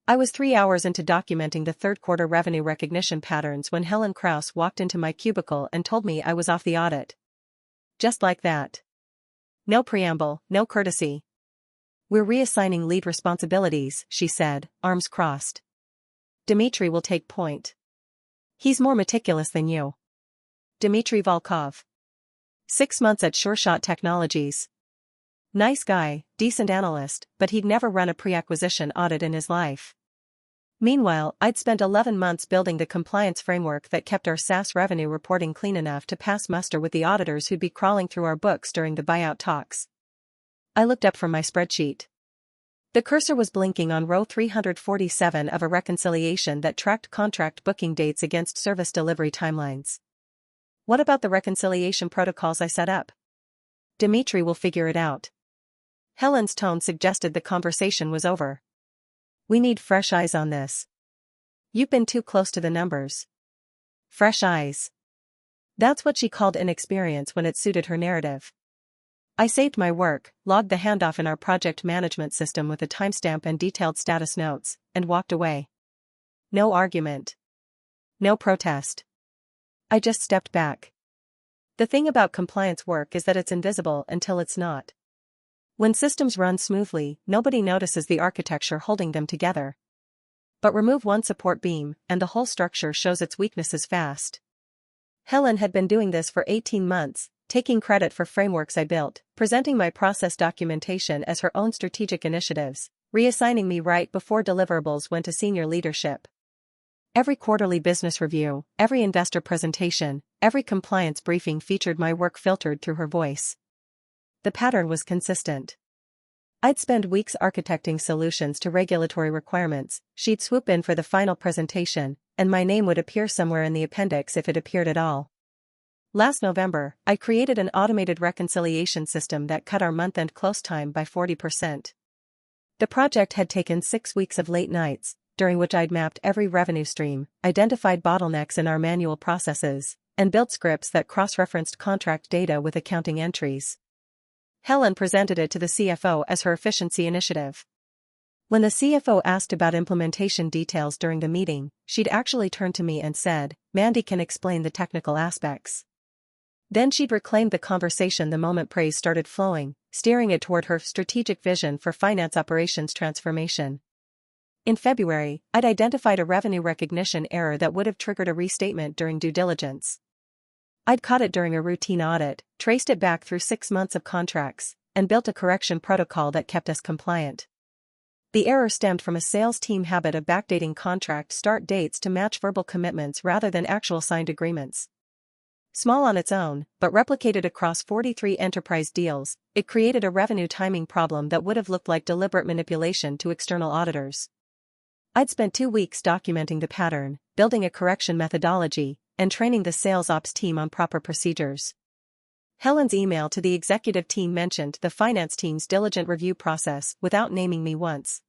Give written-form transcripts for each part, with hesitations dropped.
I was 3 hours into documenting the third quarter revenue recognition patterns when Helen Kraus walked into my cubicle and told me I was off the audit. Just like that. No preamble, no courtesy. "We're reassigning lead responsibilities," she said, arms crossed. "Dmitri will take point. He's more meticulous than you." Dmitri Volkov. 6 months at SureShot Technologies. Nice guy, decent analyst, but he'd never run a pre-acquisition audit in his life. Meanwhile, I'd spent 11 months building the compliance framework that kept our SaaS revenue reporting clean enough to pass muster with the auditors who'd be crawling through our books during the buyout talks. I looked up from my spreadsheet. The cursor was blinking on row 347 of a reconciliation that tracked contract booking dates against service delivery timelines. What about the reconciliation protocols I set up? Dmitri will figure it out. Helen's tone suggested the conversation was over. We need fresh eyes on this. You've been too close to the numbers. Fresh eyes. That's what she called inexperience when it suited her narrative. I saved my work, logged the handoff in our project management system with a timestamp and detailed status notes, and walked away. No argument. No protest. I just stepped back. The thing about compliance work is that it's invisible until it's not. When systems run smoothly, nobody notices the architecture holding them together. But remove one support beam, and the whole structure shows its weaknesses fast. Helen had been doing this for 18 months, taking credit for frameworks I built, presenting my process documentation as her own strategic initiatives, reassigning me right before deliverables went to senior leadership. Every quarterly business review, every investor presentation, every compliance briefing featured my work filtered through her voice. The pattern was consistent. I'd spend weeks architecting solutions to regulatory requirements, she'd swoop in for the final presentation, and my name would appear somewhere in the appendix if it appeared at all. Last November, I created an automated reconciliation system that cut our month-end close time by 40%. The project had taken 6 weeks of late nights, during which I'd mapped every revenue stream, identified bottlenecks in our manual processes, and built scripts that cross-referenced contract data with accounting entries. Helen presented it to the CFO as her efficiency initiative. When the CFO asked about implementation details during the meeting, she'd actually turned to me and said, "Mandy can explain the technical aspects." Then she'd reclaimed the conversation the moment praise started flowing, steering it toward her strategic vision for finance operations transformation. In February, I'd identified a revenue recognition error that would have triggered a restatement during due diligence. I'd caught it during a routine audit, traced it back through 6 months of contracts, and built a correction protocol that kept us compliant. The error stemmed from a sales team habit of backdating contract start dates to match verbal commitments rather than actual signed agreements. Small on its own, but replicated across 43 enterprise deals, it created a revenue timing problem that would have looked like deliberate manipulation to external auditors. I'd spent 2 weeks documenting the pattern, building a correction methodology, and training the sales ops team on proper procedures. Helen's email to the executive team mentioned the finance team's diligent review process without naming me once.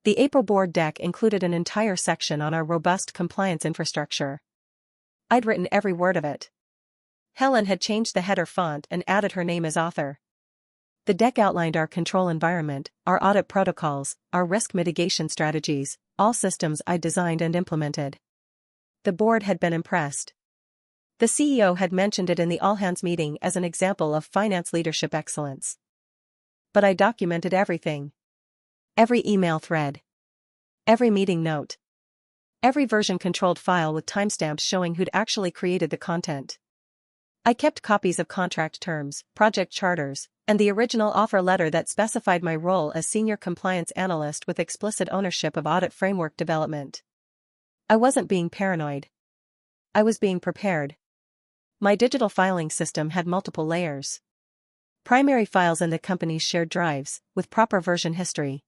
The April board deck included an entire section on our robust compliance infrastructure. I'd written every word of it. Helen had changed the header font and added her name as author. The deck outlined our control environment, our audit protocols, our risk mitigation strategies, all systems I'd designed and implemented. The board had been impressed. The CEO had mentioned it in the all-hands meeting as an example of finance leadership excellence. But I documented everything. Every email thread. Every meeting note. Every version-controlled file with timestamps showing who'd actually created the content. I kept copies of contract terms, project charters, and the original offer letter that specified my role as senior compliance analyst with explicit ownership of audit framework development. I wasn't being paranoid. I was being prepared. My digital filing system had multiple layers. Primary files in the company's shared drives, with proper version history.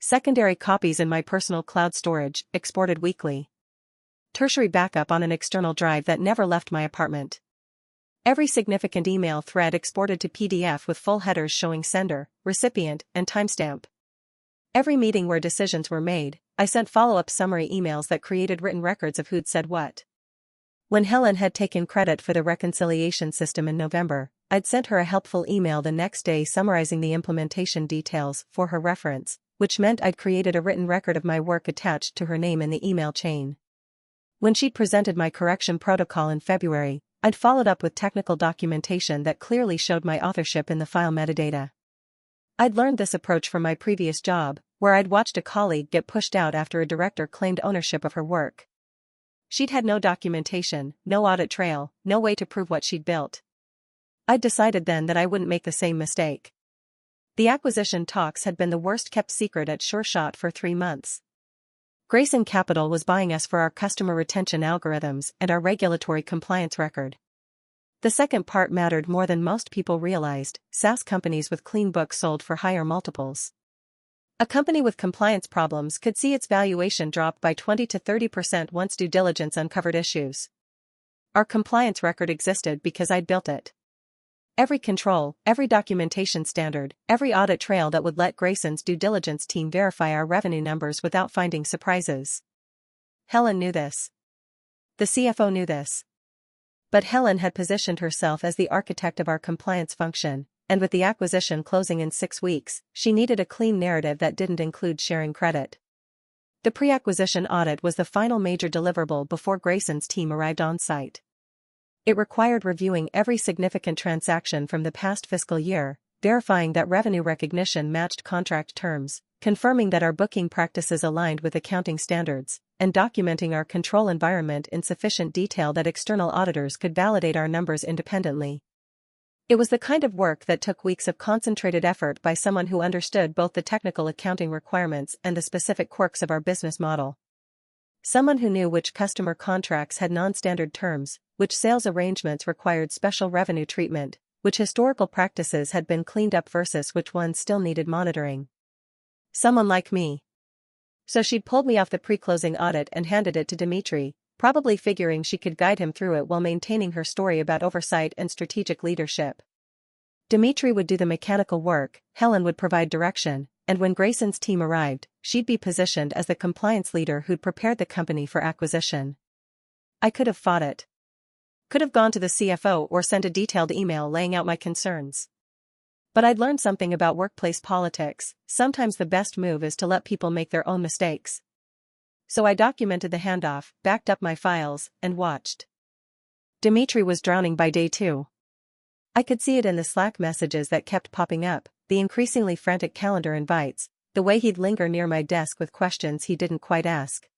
Secondary copies in my personal cloud storage, exported weekly. Tertiary backup on an external drive that never left my apartment. Every significant email thread exported to PDF with full headers showing sender, recipient, and timestamp. Every meeting where decisions were made, I sent follow-up summary emails that created written records of who'd said what. When Helen had taken credit for the reconciliation system in November, I'd sent her a helpful email the next day summarizing the implementation details for her reference, which meant I'd created a written record of my work attached to her name in the email chain. When she'd presented my correction protocol in February, I'd followed up with technical documentation that clearly showed my authorship in the file metadata. I'd learned this approach from my previous job, where I'd watched a colleague get pushed out after a director claimed ownership of her work. She'd had no documentation, no audit trail, no way to prove what she'd built. I'd decided then that I wouldn't make the same mistake. The acquisition talks had been the worst-kept secret at SureShot for 3 months. Grayson Capital was buying us for our customer retention algorithms and our regulatory compliance record. The second part mattered more than most people realized. SaaS companies with clean books sold for higher multiples. A company with compliance problems could see its valuation drop by 20 to 30% once due diligence uncovered issues. Our compliance record existed because I'd built it. Every control, every documentation standard, every audit trail that would let Grayson's due diligence team verify our revenue numbers without finding surprises. Helen knew this. The CFO knew this. But Helen had positioned herself as the architect of our compliance function, and with the acquisition closing in 6 weeks, she needed a clean narrative that didn't include sharing credit. The pre-acquisition audit was the final major deliverable before Grayson's team arrived on site. It required reviewing every significant transaction from the past fiscal year, verifying that revenue recognition matched contract terms, confirming that our booking practices aligned with accounting standards, and documenting our control environment in sufficient detail that external auditors could validate our numbers independently. It was the kind of work that took weeks of concentrated effort by someone who understood both the technical accounting requirements and the specific quirks of our business model. Someone who knew which customer contracts had non-standard terms, which sales arrangements required special revenue treatment, which historical practices had been cleaned up versus which ones still needed monitoring. Someone like me. So she'd pulled me off the pre-closing audit and handed it to Dmitri, probably figuring she could guide him through it while maintaining her story about oversight and strategic leadership. Dmitri would do the mechanical work, Helen would provide direction, and when Grayson's team arrived, she'd be positioned as the compliance leader who'd prepared the company for acquisition. I could have fought it. Could have gone to the CFO or sent a detailed email laying out my concerns. But I'd learned something about workplace politics. Sometimes the best move is to let people make their own mistakes. So I documented the handoff, backed up my files, and watched. Dmitri was drowning by day 2. I could see it in the Slack messages that kept popping up, the increasingly frantic calendar invites, the way he'd linger near my desk with questions he didn't quite ask.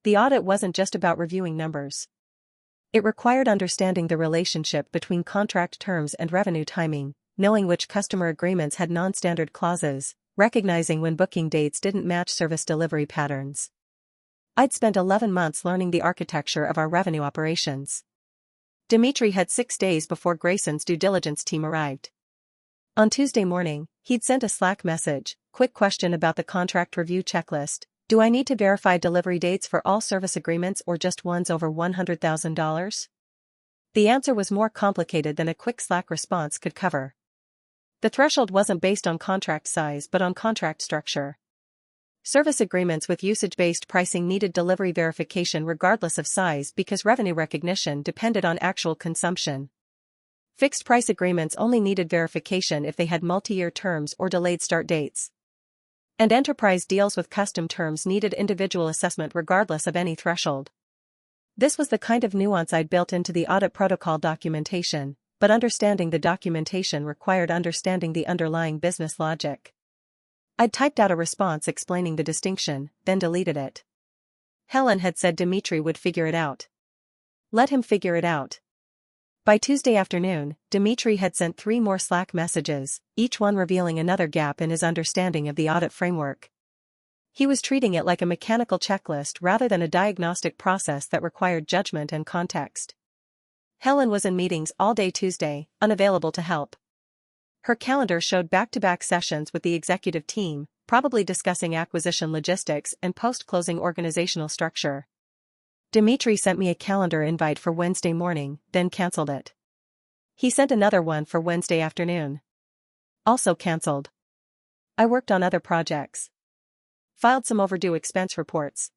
The audit wasn't just about reviewing numbers. It required understanding the relationship between contract terms and revenue timing, knowing which customer agreements had non-standard clauses, recognizing when booking dates didn't match service delivery patterns. I'd spent 11 months learning the architecture of our revenue operations. Dmitri had 6 days before Grayson's due diligence team arrived. On Tuesday morning, he'd sent a Slack message, quick question about the contract review checklist. Do I need to verify delivery dates for all service agreements or just ones over $100,000? The answer was more complicated than a quick Slack response could cover. The threshold wasn't based on contract size but on contract structure. Service agreements with usage-based pricing needed delivery verification regardless of size because revenue recognition depended on actual consumption. Fixed-price agreements only needed verification if they had multi-year terms or delayed start dates. And enterprise deals with custom terms needed individual assessment regardless of any threshold. This was the kind of nuance I'd built into the audit protocol documentation, but understanding the documentation required understanding the underlying business logic. I'd typed out a response explaining the distinction, then deleted it. Helen had said Dmitri would figure it out. Let him figure it out. By Tuesday afternoon, Dmitri had sent 3 more Slack messages, each one revealing another gap in his understanding of the audit framework. He was treating it like a mechanical checklist rather than a diagnostic process that required judgment and context. Helen was in meetings all day Tuesday, unavailable to help. Her calendar showed back-to-back sessions with the executive team, probably discussing acquisition logistics and post-closing organizational structure. Dmitri sent me a calendar invite for Wednesday morning, then canceled it. He sent another one for Wednesday afternoon. Also canceled. I worked on other projects. Filed some overdue expense reports.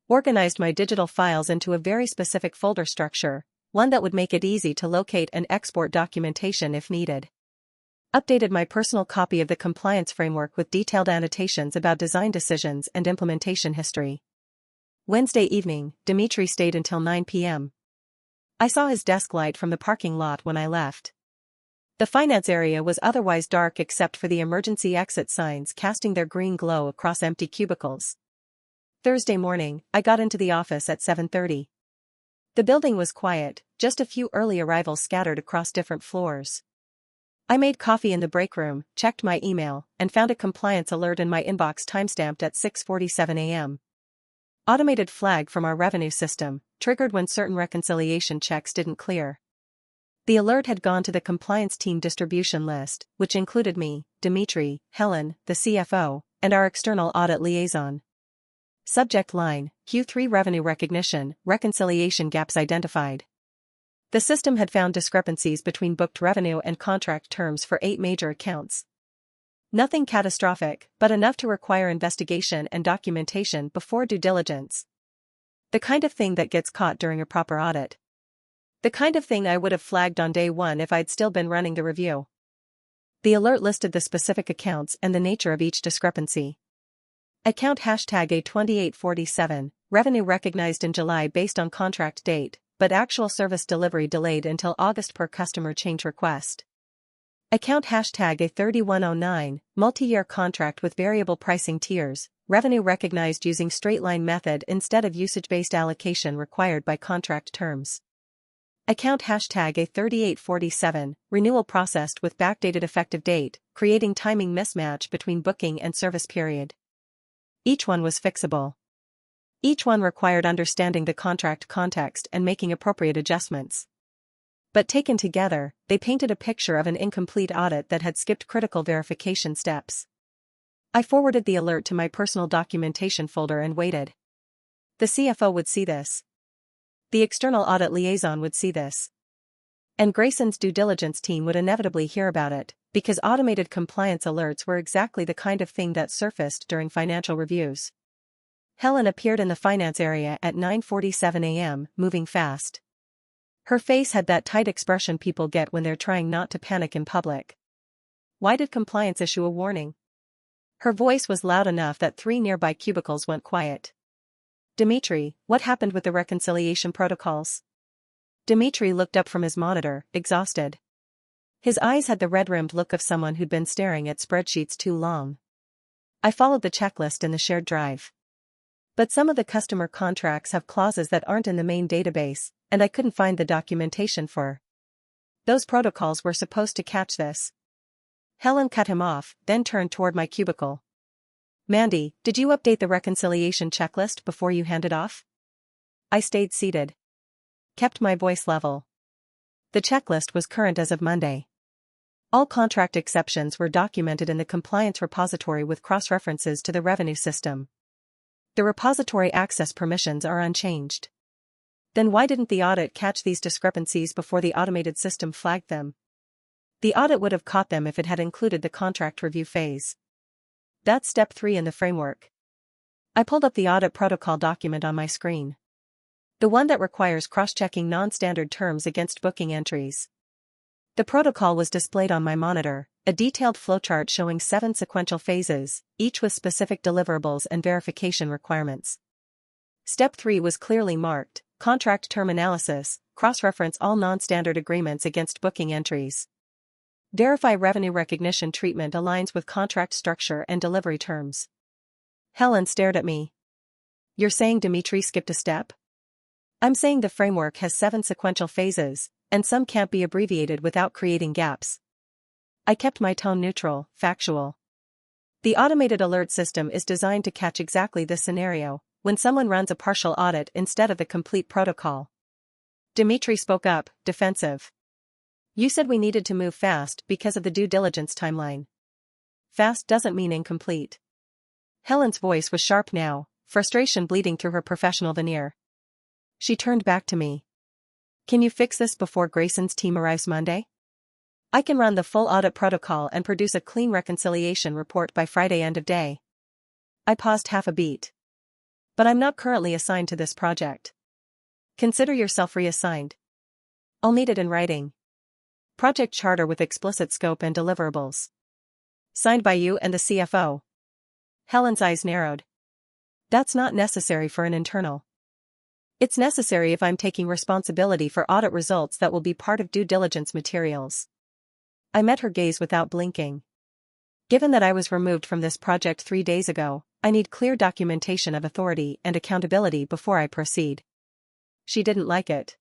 Organized my digital files into a very specific folder structure, one that would make it easy to locate and export documentation if needed. Updated my personal copy of the compliance framework with detailed annotations about design decisions and implementation history. Wednesday evening, Dmitri stayed until 9 p.m. I saw his desk light from the parking lot when I left. The finance area was otherwise dark except for the emergency exit signs casting their green glow across empty cubicles. Thursday morning, I got into the office at 7:30. The building was quiet, just a few early arrivals scattered across different floors. I made coffee in the break room, checked my email, and found a compliance alert in my inbox timestamped at 6:47 a.m. Automated flag from our revenue system, triggered when certain reconciliation checks didn't clear. The alert had gone to the compliance team distribution list, which included me, Dmitri, Helen, the CFO, and our external audit liaison. Subject line, Q3 revenue recognition, reconciliation gaps identified. The system had found discrepancies between booked revenue and contract terms for 8 major accounts. Nothing catastrophic, but enough to require investigation and documentation before due diligence. The kind of thing that gets caught during a proper audit. The kind of thing I would have flagged on day one if I'd still been running the review. The alert listed the specific accounts and the nature of each discrepancy. Account #A2847, revenue recognized in July based on contract date, but actual service delivery delayed until August per customer change request. Account #A3109, multi-year contract with variable pricing tiers, revenue recognized using straight-line method instead of usage-based allocation required by contract terms. Account #A3847, renewal processed with backdated effective date, creating timing mismatch between booking and service period. Each one was fixable. Each one required understanding the contract context and making appropriate adjustments. But taken together, they painted a picture of an incomplete audit that had skipped critical verification steps. I forwarded the alert to my personal documentation folder and waited. The CFO would see this. The external audit liaison would see this. And Grayson's due diligence team would inevitably hear about it, because automated compliance alerts were exactly the kind of thing that surfaced during financial reviews. Helen appeared in the finance area at 9:47 a.m., moving fast. Her face had that tight expression people get when they're trying not to panic in public. Why did compliance issue a warning? Her voice was loud enough that 3 nearby cubicles went quiet. Dmitri, what happened with the reconciliation protocols? Dmitri looked up from his monitor, exhausted. His eyes had the red-rimmed look of someone who'd been staring at spreadsheets too long. I followed the checklist in the shared drive. But some of the customer contracts have clauses that aren't in the main database, and I couldn't find the documentation for. Those protocols were supposed to catch this. Helen cut him off, then turned toward my cubicle. Mandy, did you update the reconciliation checklist before you handed off? I stayed seated. Kept my voice level. The checklist was current as of Monday. All contract exceptions were documented in the compliance repository with cross-references to the revenue system. The repository access permissions are unchanged. Then why didn't the audit catch these discrepancies before the automated system flagged them? The audit would have caught them if it had included the contract review phase. That's step 3 in the framework. I pulled up the audit protocol document on my screen. The one that requires cross-checking non-standard terms against booking entries. The protocol was displayed on my monitor, a detailed flowchart showing 7 sequential phases, each with specific deliverables and verification requirements. Step 3 was clearly marked, contract term analysis, cross-reference all non-standard agreements against booking entries. Verify revenue recognition treatment aligns with contract structure and delivery terms. Helen stared at me. You're saying Dmitri skipped a step? I'm saying the framework has 7 sequential phases, and some can't be abbreviated without creating gaps. I kept my tone neutral, factual. The automated alert system is designed to catch exactly this scenario, when someone runs a partial audit instead of the complete protocol. Dmitri spoke up, defensive. You said we needed to move fast because of the due diligence timeline. Fast doesn't mean incomplete. Helen's voice was sharp now, frustration bleeding through her professional veneer. She turned back to me. Can you fix this before Grayson's team arrives Monday? I can run the full audit protocol and produce a clean reconciliation report by Friday end of day. I paused half a beat. But I'm not currently assigned to this project. Consider yourself reassigned. I'll need it in writing. Project charter with explicit scope and deliverables. Signed by you and the CFO. Helen's eyes narrowed. That's not necessary for an internal. It's necessary if I'm taking responsibility for audit results that will be part of due diligence materials. I met her gaze without blinking. Given that I was removed from this project 3 days ago, I need clear documentation of authority and accountability before I proceed. She didn't like it.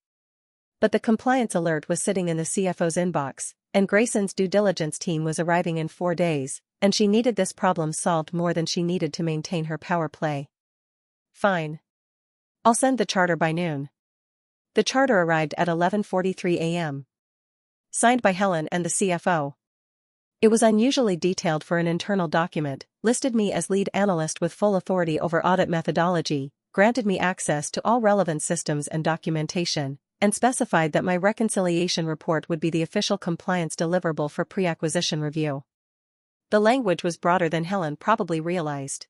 But the compliance alert was sitting in the CFO's inbox, and Grayson's due diligence team was arriving in 4 days, and she needed this problem solved more than she needed to maintain her power play. Fine. I'll send the charter by noon. The charter arrived at 11:43 a.m. Signed by Helen and the CFO. It was unusually detailed for an internal document, listed me as lead analyst with full authority over audit methodology, granted me access to all relevant systems and documentation, and specified that my reconciliation report would be the official compliance deliverable for pre-acquisition review. The language was broader than Helen probably realized.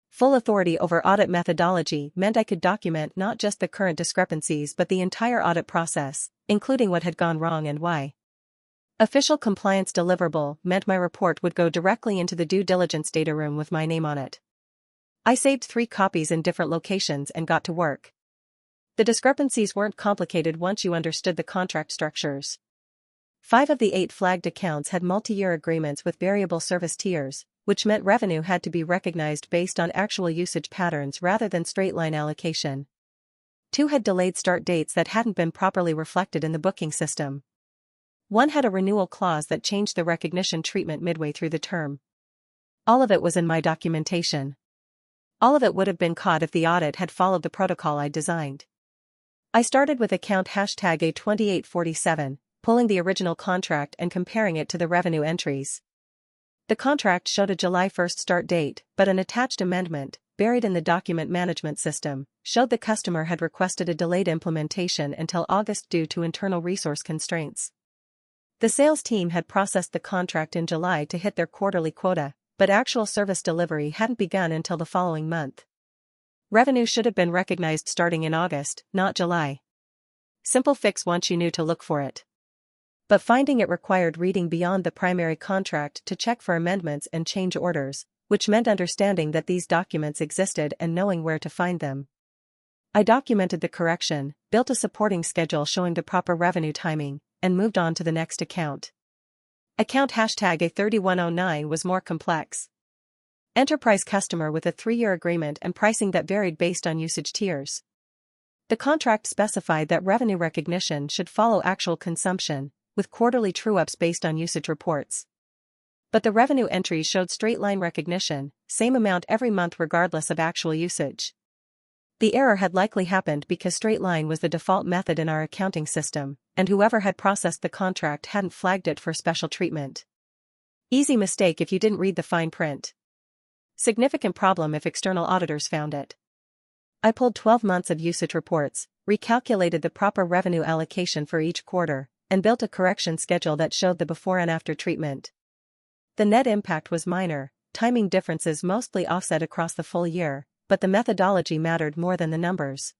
Full authority over audit methodology meant I could document not just the current discrepancies but the entire audit process, including what had gone wrong and why. Official compliance deliverable meant my report would go directly into the due diligence data room with my name on it. I saved 3 copies in different locations and got to work. The discrepancies weren't complicated once you understood the contract structures. 5 of the 8 flagged accounts had multi-year agreements with variable service tiers, which meant revenue had to be recognized based on actual usage patterns rather than straight-line allocation. 2 had delayed start dates that hadn't been properly reflected in the booking system. 1 had a renewal clause that changed the recognition treatment midway through the term. All of it was in my documentation. All of it would have been caught if the audit had followed the protocol I designed. I started with account #A2847, pulling the original contract and comparing it to the revenue entries. The contract showed a July 1st start date, but an attached amendment, buried in the document management system, showed the customer had requested a delayed implementation until August due to internal resource constraints. The sales team had processed the contract in July to hit their quarterly quota, but actual service delivery hadn't begun until the following month. Revenue should have been recognized starting in August, not July. Simple fix once you knew to look for it. But finding it required reading beyond the primary contract to check for amendments and change orders, which meant understanding that these documents existed and knowing where to find them. I documented the correction, built a supporting schedule showing the proper revenue timing, and moved on to the next account. Account #A3109 was more complex. Enterprise customer with a 3-year agreement and pricing that varied based on usage tiers. The contract specified that revenue recognition should follow actual consumption, with quarterly true-ups based on usage reports. But the revenue entries showed straight-line recognition, same amount every month regardless of actual usage. The error had likely happened because straight-line was the default method in our accounting system, and whoever had processed the contract hadn't flagged it for special treatment. Easy mistake if you didn't read the fine print. Significant problem if external auditors found it. I pulled 12 months of usage reports, recalculated the proper revenue allocation for each quarter, and built a correction schedule that showed the before and after treatment. The net impact was minor, timing differences mostly offset across the full year, but the methodology mattered more than the numbers.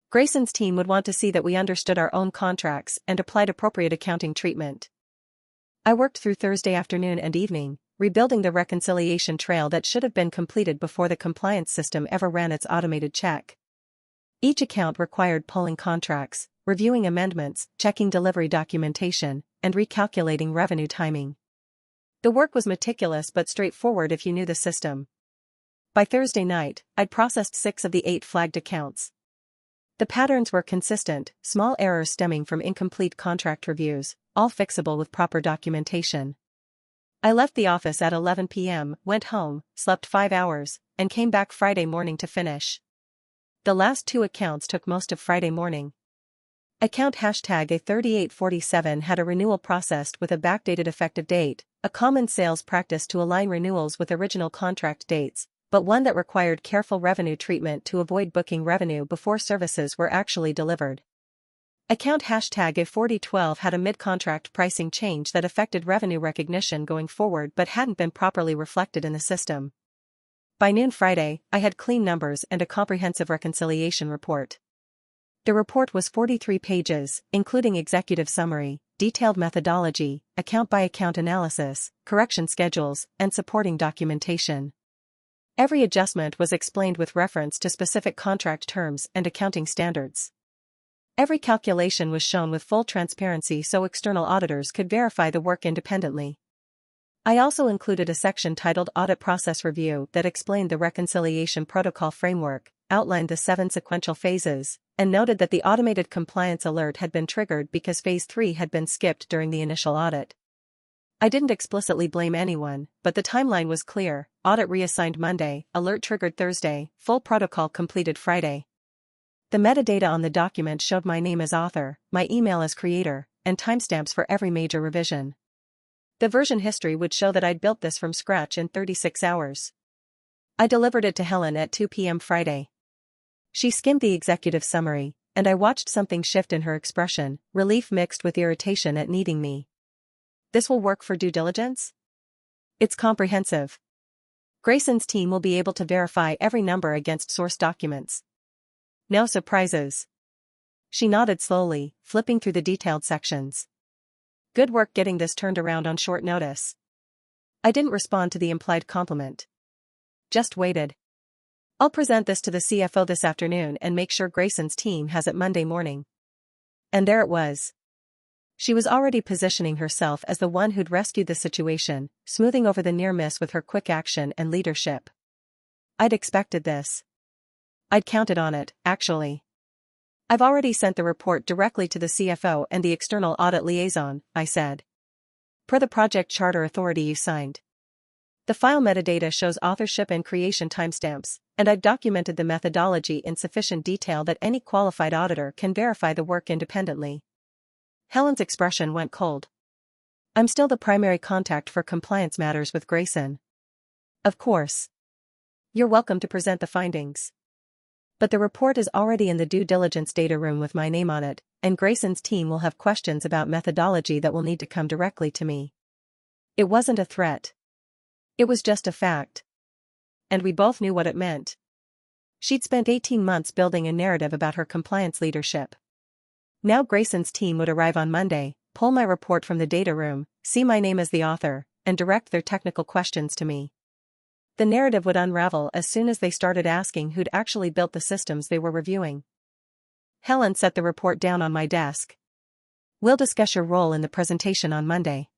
Grayson's team would want to see that we understood our own contracts and applied appropriate accounting treatment. I worked through Thursday afternoon and evening, rebuilding the reconciliation trail that should have been completed before the compliance system ever ran its automated check. Each account required pulling contracts, reviewing amendments, checking delivery documentation, and recalculating revenue timing. The work was meticulous but straightforward if you knew the system. By Thursday night, I'd processed 6 of the 8 flagged accounts. The patterns were consistent, small errors stemming from incomplete contract reviews, all fixable with proper documentation. I left the office at 11 p.m., went home, slept 5 hours, and came back Friday morning to finish. The last 2 accounts took most of Friday morning. Account #A3847 had a renewal processed with a backdated effective date, a common sales practice to align renewals with original contract dates, but one that required careful revenue treatment to avoid booking revenue before services were actually delivered. Account #A4012 had a mid-contract pricing change that affected revenue recognition going forward but hadn't been properly reflected in the system. By noon Friday, I had clean numbers and a comprehensive reconciliation report. The report was 43 pages, including executive summary, detailed methodology, account-by-account analysis, correction schedules, and supporting documentation. Every adjustment was explained with reference to specific contract terms and accounting standards. Every calculation was shown with full transparency so external auditors could verify the work independently. I also included a section titled Audit Process Review that explained the reconciliation protocol framework, outlined the 7 sequential phases, and noted that the automated compliance alert had been triggered because Phase 3 had been skipped during the initial audit. I didn't explicitly blame anyone, but the timeline was clear: audit reassigned Monday, alert triggered Thursday, full protocol completed Friday. The metadata on the document showed my name as author, my email as creator, and timestamps for every major revision. The version history would show that I'd built this from scratch in 36 hours. I delivered it to Helen at 2 p.m. Friday. She skimmed the executive summary, and I watched something shift in her expression, relief mixed with irritation at needing me. This will work for due diligence? It's comprehensive. Grayson's team will be able to verify every number against source documents. No surprises. She nodded slowly, flipping through the detailed sections. Good work getting this turned around on short notice. I didn't respond to the implied compliment. Just waited. I'll present this to the CFO this afternoon and make sure Grayson's team has it Monday morning. And there it was. She was already positioning herself as the one who'd rescued the situation, smoothing over the near miss with her quick action and leadership. I'd expected this. I'd counted on it, actually. I've already sent the report directly to the CFO and the external audit liaison, I said. Per the project charter authority you signed. The file metadata shows authorship and creation timestamps, and I've documented the methodology in sufficient detail that any qualified auditor can verify the work independently. Helen's expression went cold. I'm still the primary contact for compliance matters with Grayson. Of course. You're welcome to present the findings. But the report is already in the due diligence data room with my name on it, and Grayson's team will have questions about methodology that will need to come directly to me. It wasn't a threat. It was just a fact. And we both knew what it meant. She'd spent 18 months building a narrative about her compliance leadership. Now Grayson's team would arrive on Monday, pull my report from the data room, see my name as the author, and direct their technical questions to me. The narrative would unravel as soon as they started asking who'd actually built the systems they were reviewing. Helen set the report down on my desk. We'll discuss your role in the presentation on Monday.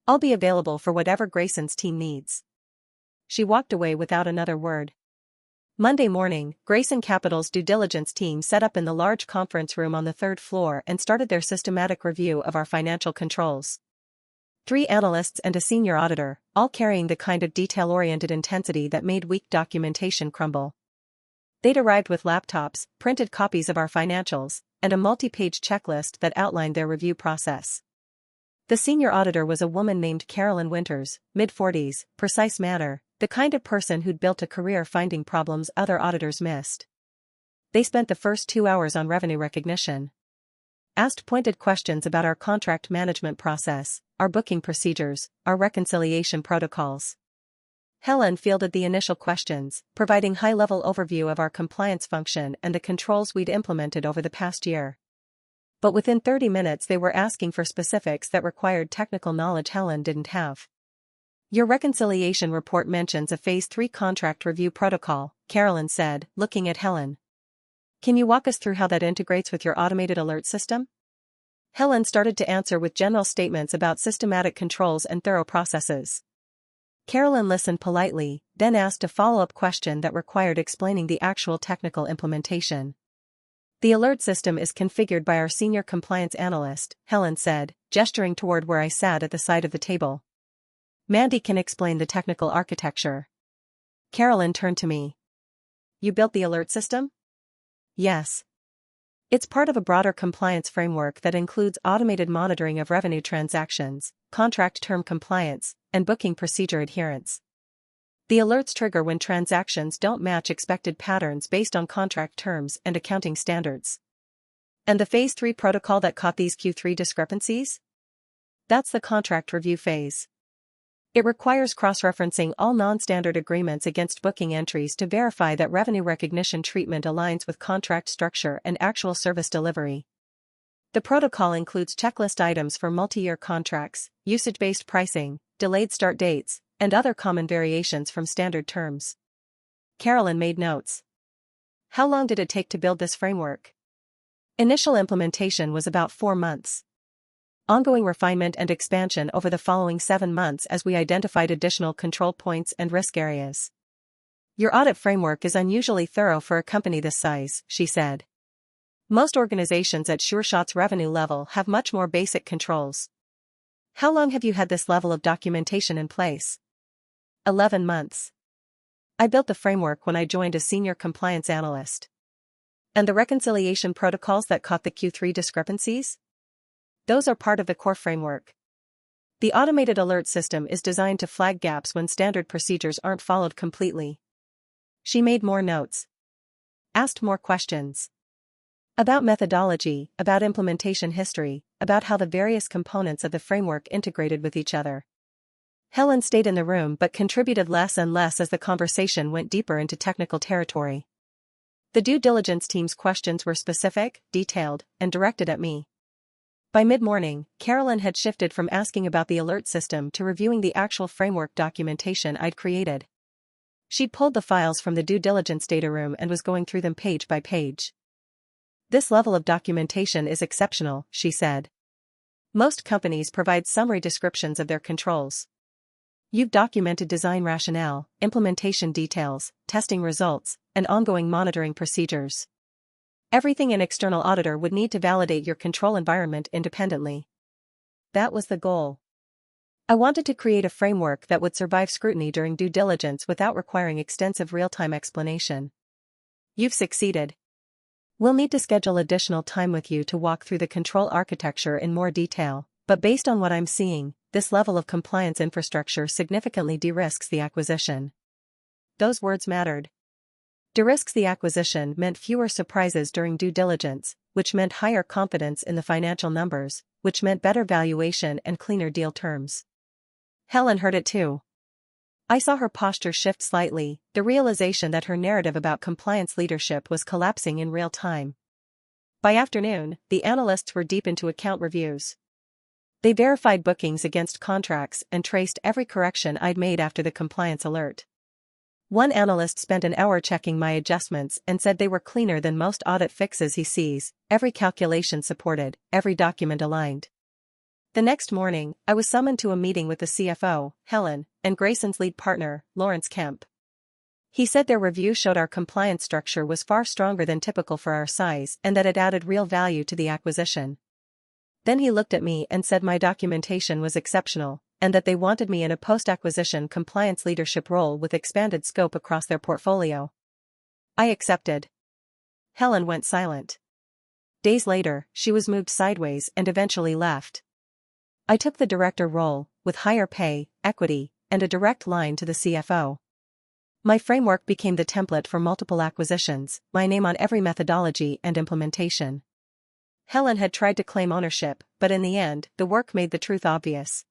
I'll be available for whatever Grayson's team needs. She walked away without another word. Monday morning, Grayson Capital's due diligence team set up in the large conference room on the 3rd floor and started their systematic review of our financial controls. 3 analysts and a senior auditor, all carrying the kind of detail-oriented intensity that made weak documentation crumble. They'd arrived with laptops, printed copies of our financials, and a multi-page checklist that outlined their review process. The senior auditor was a woman named Carolyn Winters, mid-40s, precise manner, the kind of person who'd built a career finding problems other auditors missed. They spent the first 2 hours on revenue recognition. Asked pointed questions about our contract management process, our booking procedures, our reconciliation protocols. Helen fielded the initial questions, providing high-level overview of our compliance function and the controls we'd implemented over the past year. But within 30 minutes they were asking for specifics that required technical knowledge Helen didn't have. Your reconciliation report mentions a Phase 3 contract review protocol, Carolyn said, looking at Helen. Can you walk us through how that integrates with your automated alert system? Helen started to answer with general statements about systematic controls and thorough processes. Carolyn listened politely, then asked a follow-up question that required explaining the actual technical implementation. The alert system is configured by our senior compliance analyst, Helen said, gesturing toward where I sat at the side of the table. Mandy can explain the technical architecture. Carolyn turned to me. You built the alert system? Yes. It's part of a broader compliance framework that includes automated monitoring of revenue transactions, contract term compliance, and booking procedure adherence. The alerts trigger when transactions don't match expected patterns based on contract terms and accounting standards. And the Phase 3 protocol that caught these Q3 discrepancies? That's the contract review phase. It requires cross-referencing all non-standard agreements against booking entries to verify that revenue recognition treatment aligns with contract structure and actual service delivery. The protocol includes checklist items for multi-year contracts, usage-based pricing, delayed start dates, and other common variations from standard terms. Carolyn made notes. How long did it take to build this framework? Initial implementation was about 4 months. Ongoing refinement and expansion over the following 7 months as we identified additional control points and risk areas. Your audit framework is unusually thorough for a company this size, she said. Most organizations at SureShot's revenue level have much more basic controls. How long have you had this level of documentation in place? 11 months. I built the framework when I joined as senior compliance analyst. And the reconciliation protocols that caught the Q3 discrepancies? Those are part of the core framework. The automated alert system is designed to flag gaps when standard procedures aren't followed completely. She made more notes. Asked more questions. About methodology, about implementation history, about how the various components of the framework integrated with each other. Helen stayed in the room but contributed less and less as the conversation went deeper into technical territory. The due diligence team's questions were specific, detailed, and directed at me. By mid-morning, Carolyn had shifted from asking about the alert system to reviewing the actual framework documentation I'd created. She'd pulled the files from the due diligence data room and was going through them page by page. This level of documentation is exceptional, she said. Most companies provide summary descriptions of their controls. You've documented design rationale, implementation details, testing results, and ongoing monitoring procedures. Everything an external auditor would need to validate your control environment independently. That was the goal. I wanted to create a framework that would survive scrutiny during due diligence without requiring extensive real-time explanation. You've succeeded. We'll need to schedule additional time with you to walk through the control architecture in more detail, but based on what I'm seeing, this level of compliance infrastructure significantly de-risks the acquisition. Those words mattered. De-risks the acquisition meant fewer surprises during due diligence, which meant higher confidence in the financial numbers, which meant better valuation and cleaner deal terms. Helen heard it too. I saw her posture shift slightly, the realization that her narrative about compliance leadership was collapsing in real time. By afternoon, the analysts were deep into account reviews. They verified bookings against contracts and traced every correction I'd made after the compliance alert. One analyst spent an hour checking my adjustments and said they were cleaner than most audit fixes he sees, every calculation supported, every document aligned. The next morning, I was summoned to a meeting with the CFO, Helen, and Grayson's lead partner, Lawrence Kemp. He said their review showed our compliance structure was far stronger than typical for our size and that it added real value to the acquisition. Then he looked at me and said my documentation was exceptional, and that they wanted me in a post-acquisition compliance leadership role with expanded scope across their portfolio. I accepted. Helen went silent. Days later, she was moved sideways and eventually left. I took the director role, with higher pay, equity, and a direct line to the CFO. My framework became the template for multiple acquisitions, my name on every methodology and implementation. Helen had tried to claim ownership, but in the end, the work made the truth obvious.